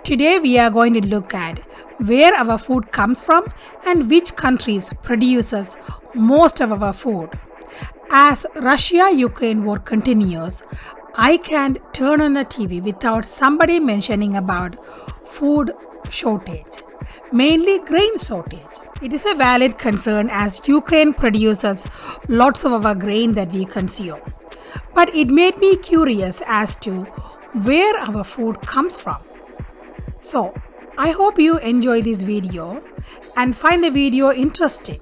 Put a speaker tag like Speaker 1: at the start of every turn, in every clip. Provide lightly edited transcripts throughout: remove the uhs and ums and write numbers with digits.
Speaker 1: Today we are going to look at where our food comes from and which countries produces most of our food. As Russia-Ukraine war continues, I can't turn on the TV without somebody mentioning about food shortage, mainly grain shortage. It is a valid concern as Ukraine produces lots of our grain that we consume. But it made me curious as to where our food comes from. So, I hope you enjoy this video and find the video interesting.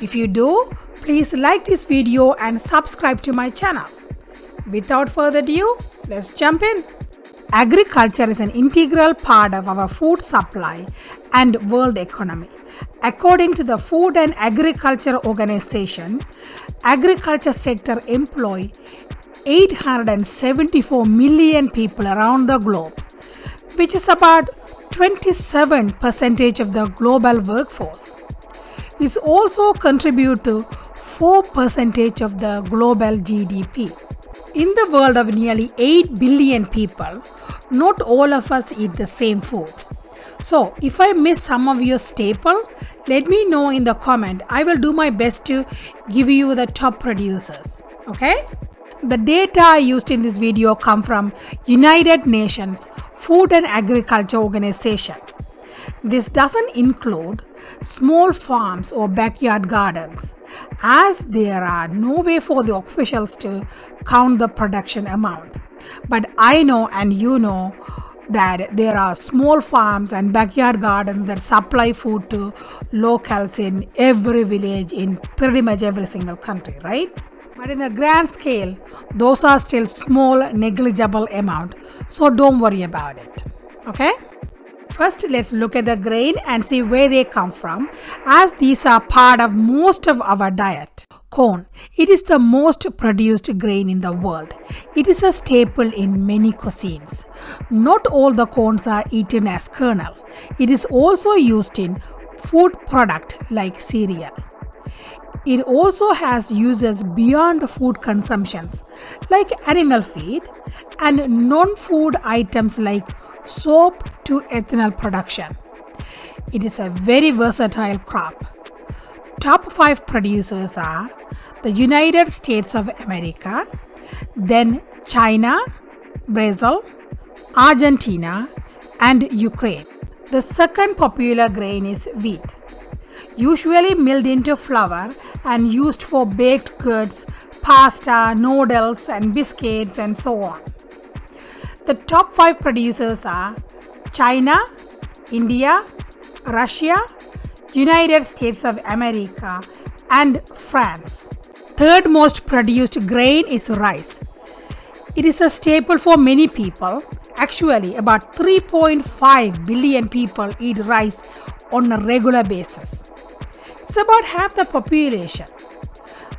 Speaker 1: If you do, please like this video and subscribe to my channel. Without further ado, let's jump in. Agriculture is an integral part of our food supply and world economy. According to the Food and Agriculture Organization, agriculture sector employ 874 million people around the globe, which is about 27% of the global workforce. It also contributes to 4% of the global GDP. In the world of nearly 8 billion people, not all of us eat the same food. So, if I miss some of your staple, let me know in the comment. I will do my best to give you the top producers. Okay? The data used in this video come from United Nations Food and Agriculture Organization. This doesn't include small farms or backyard gardens, as there are no way for the officials to count the production amount. But I know and you know that there are small farms and backyard gardens that supply food to locals in every village in pretty much every single country, right? But in the grand scale, those are still small, negligible amount, so don't worry about it. Okay? First, let's look at the grain and see where they come from, as these are part of most of our diet. Corn. It is the most produced grain in the world. It is a staple in many cuisines. Not all the corns are eaten as kernel. It is also used in food product like cereal. It also has uses beyond food consumptions like animal feed and non-food items like soap to ethanol production. It is a very versatile crop. Top 5 producers are the United States of America, then China, Brazil, Argentina, and Ukraine. The second popular grain is wheat, usually milled into flour and used for baked goods, pasta, noodles, and biscuits, and so on. The top 5 producers are China, India, Russia, United States of America, and France. Third most produced grain is rice. It is a staple for many people. Actually, about 3.5 billion people eat rice on a regular basis. It's about half the population.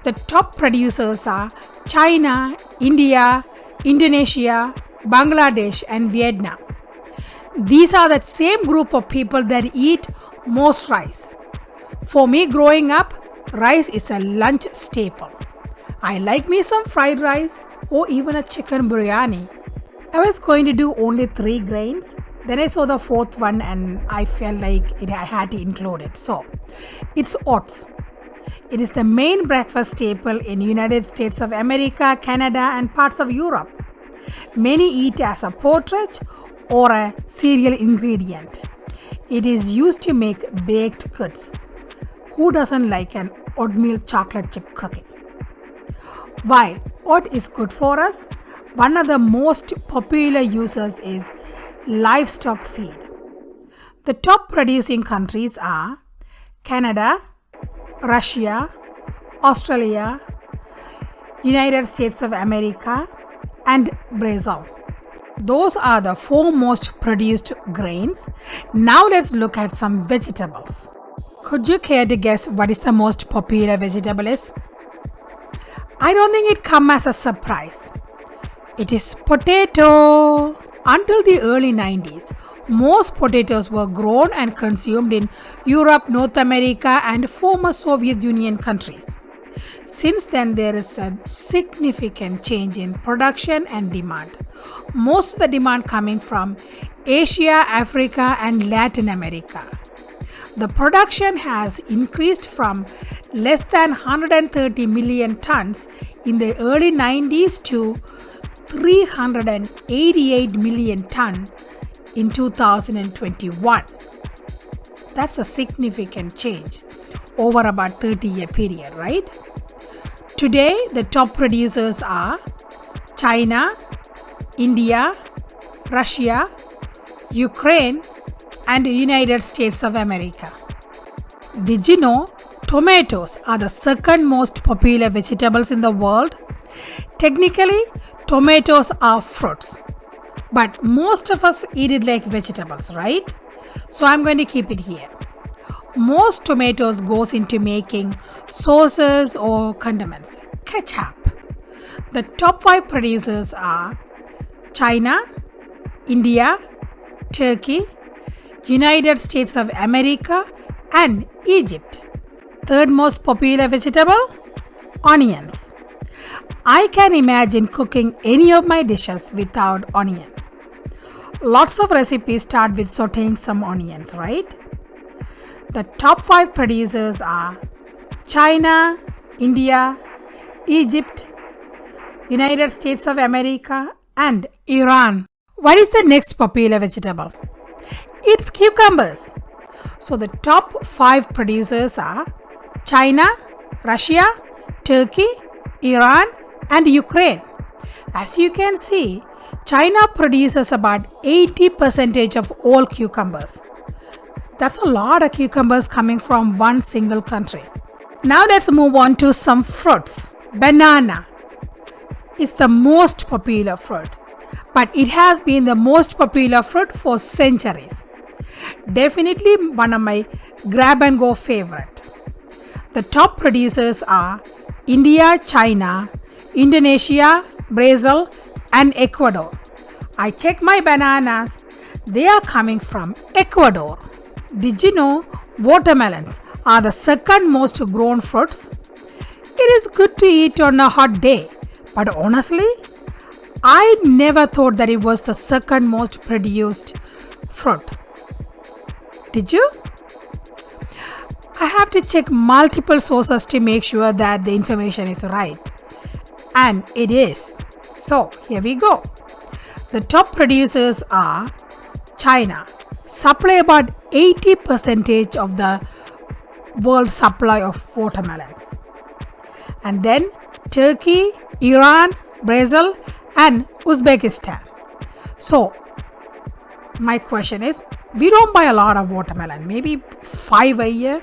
Speaker 1: The top producers are China, India, Indonesia, Bangladesh, and Vietnam. These are the same group of people that eat most rice. For me growing up, rice is a lunch staple. I like me some fried rice or even a chicken biryani. I was going to do only 3 grains. Then I saw the 4th one and I felt like I had to include it. So, it's oats. It is the main breakfast staple in United States of America, Canada, and parts of Europe. Many eat as a porridge or a cereal ingredient. It is used to make baked goods. Who doesn't like an oatmeal chocolate chip cookie? While oat is good for us, one of the most popular uses is livestock feed. The top producing countries are Canada, Russia, Australia, United States of America, and Brazil. Those are the 4 most produced grains. Now let's look at some vegetables. Could you care to guess what is the most popular vegetable is? I don't think it comes as a surprise. It is potato. Until the early 90s, most potatoes were grown and consumed in Europe, North America, and former Soviet Union countries. Since then, there is a significant change in production and demand. Most of the demand coming from Asia, Africa, and Latin America. The production has increased from less than 130 million tons in the early 90s to 388 million tons in 2021. That's a significant change over about 30-year period, right? Today, the top producers are China, India, Russia, Ukraine, and the United States of America. Did you know tomatoes are the second most popular vegetables in the world? Technically, tomatoes are fruits, but most of us eat it like vegetables, right? So I'm going to keep it here. Most tomatoes goes into making sauces or condiments. Ketchup. The top 5 producers are China, India, Turkey, United States of America, and Egypt. Third most popular vegetable? Onions. I can imagine cooking any of my dishes without onion. Lots of recipes start with sauteing some onions, right? The top 5 producers are China, India, Egypt, United States of America, and Iran. What is the next popular vegetable? It's cucumbers. So the top 5 producers are China, Russia, Turkey, Iran, and Ukraine. As you can see, China produces about 80% of all cucumbers. That's a lot of cucumbers coming from one single country. Now let's move on to some fruits. Banana is the most popular fruit, but it has been the most popular fruit for centuries. Definitely one of my grab and go favorite. The top producers are India, China, Indonesia, Brazil, and Ecuador. I check my bananas. They are coming from Ecuador. Did you know watermelons are the second most grown fruits? It is good to eat on a hot day, but honestly, I never thought that it was the second most produced fruit. Did you? I have to check multiple sources to make sure that the information is right. And it is. So here we go. The top producers are China. Supply about 80% of the world supply of watermelons. And then Turkey, Iran, Brazil, and Uzbekistan. So my question is, we don't buy a lot of watermelon, maybe 5 a year.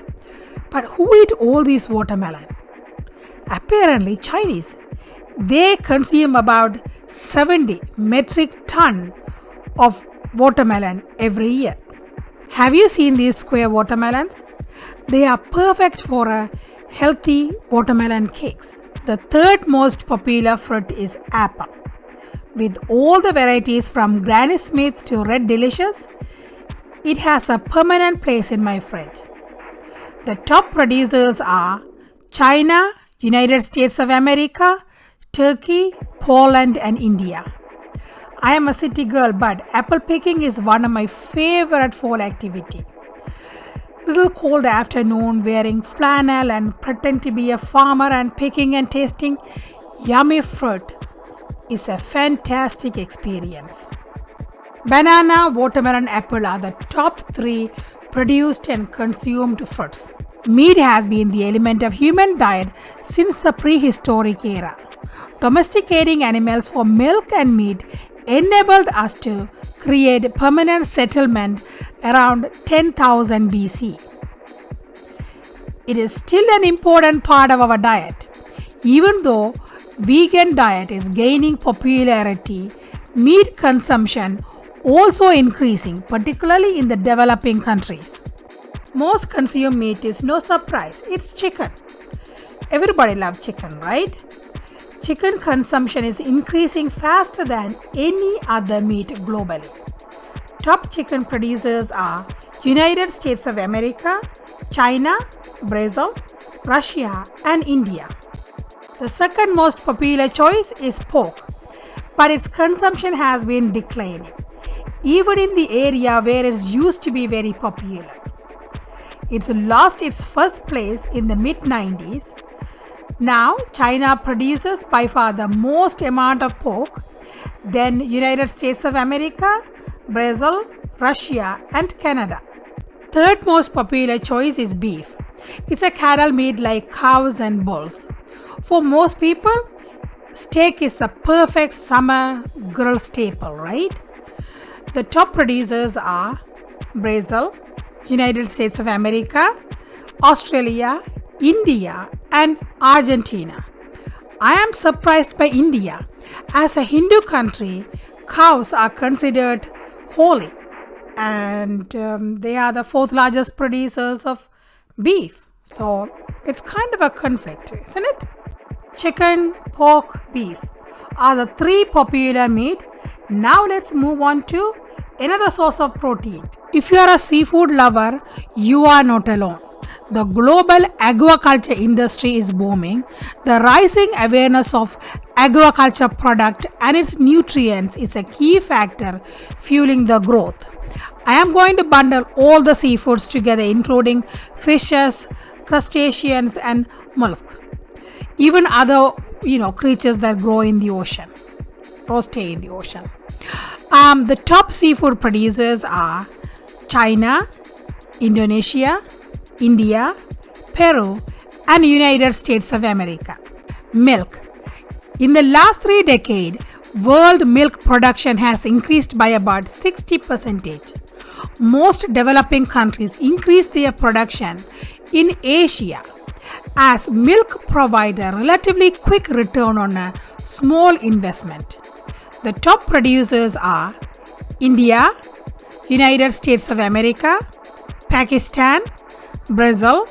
Speaker 1: But who eat all these watermelon? Apparently Chinese. They consume about 70 metric ton of watermelon every year. Have you seen these square watermelons? They are perfect for a healthy watermelon cakes. The third most popular fruit is apple. With all the varieties from Granny Smith to Red Delicious, it has a permanent place in my fridge. The top producers are China, United States of America, Turkey, Poland, and India. I am a city girl, but apple picking is one of my favorite fall activity. Little cold afternoon wearing flannel and pretend to be a farmer and picking and tasting yummy fruit is a fantastic experience. Banana, watermelon, apple are the top 3 produced and consumed fruits. Meat has been the element of human diet since the prehistoric era. Domesticating animals for milk and meat enabled us to create permanent settlement around 10,000 BC. It is still an important part of our diet. Even though vegan diet is gaining popularity, meat consumption also increasing, particularly in the developing countries. Most consumed meat is no surprise, it's chicken. Everybody loves chicken, right? Chicken consumption is increasing faster than any other meat globally. Top chicken producers are United States of America, China, Brazil, Russia, and India. The second most popular choice is pork, but its consumption has been declining, even in the area where it used to be very popular. It's lost its first place in the mid-90s. Now, China produces by far the most amount of pork, then United States of America, Brazil, Russia, and Canada. Third most popular choice is beef. It's a cattle meat like cows and bulls. For most people, steak is the perfect summer grill staple, right? The top producers are Brazil, United States of America, Australia, India, and Argentina. I am surprised by India. As a Hindu country, cows are considered holy, and they are the fourth largest producers of beef. So it's kind of a conflict, isn't it? Chicken, pork, beef are the three popular meat. Now let's move on to another source of protein. If you are a seafood lover, you are not alone. The global aquaculture industry is booming. The rising awareness of aquaculture product and its nutrients is a key factor fueling the growth. I am going to bundle all the seafoods together, including fishes, crustaceans, and mollusks. Even other creatures that grow in the ocean or stay in the ocean. The top seafood producers are China, Indonesia, India, Peru, and United States of America. Milk. In the last 3 decades, world milk production has increased by about 60%. Most developing countries increase their production in Asia, as milk provides a relatively quick return on a small investment. The top producers are India, United States of America, Pakistan, Brazil,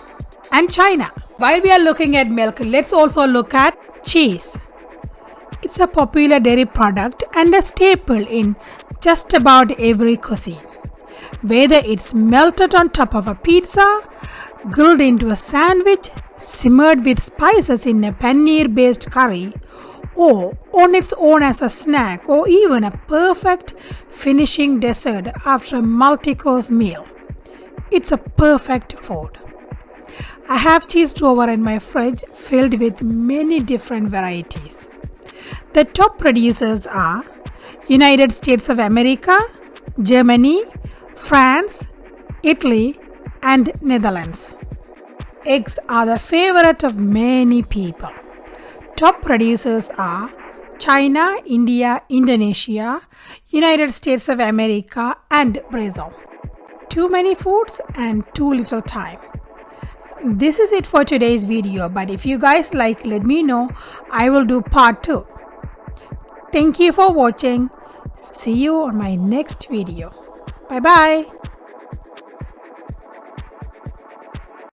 Speaker 1: and China. While we are looking at milk, let's also look at cheese. It's a popular dairy product and a staple in just about every cuisine. Whether it's melted on top of a pizza, grilled into a sandwich, simmered with spices in a paneer-based curry, or on its own as a snack, or even a perfect finishing dessert after a multi-course meal. It's a perfect food. I have cheese drawer in my fridge filled with many different varieties. The top producers are United States of America, Germany, France, Italy, and Netherlands. Eggs are the favorite of many people. Top producers are China, India, Indonesia, United States of America, and Brazil. Too many foods and too little time. This is it for today's video, but if you guys like, let me know. I will do part 2. Thank you for watching. See you on my next video. Bye bye.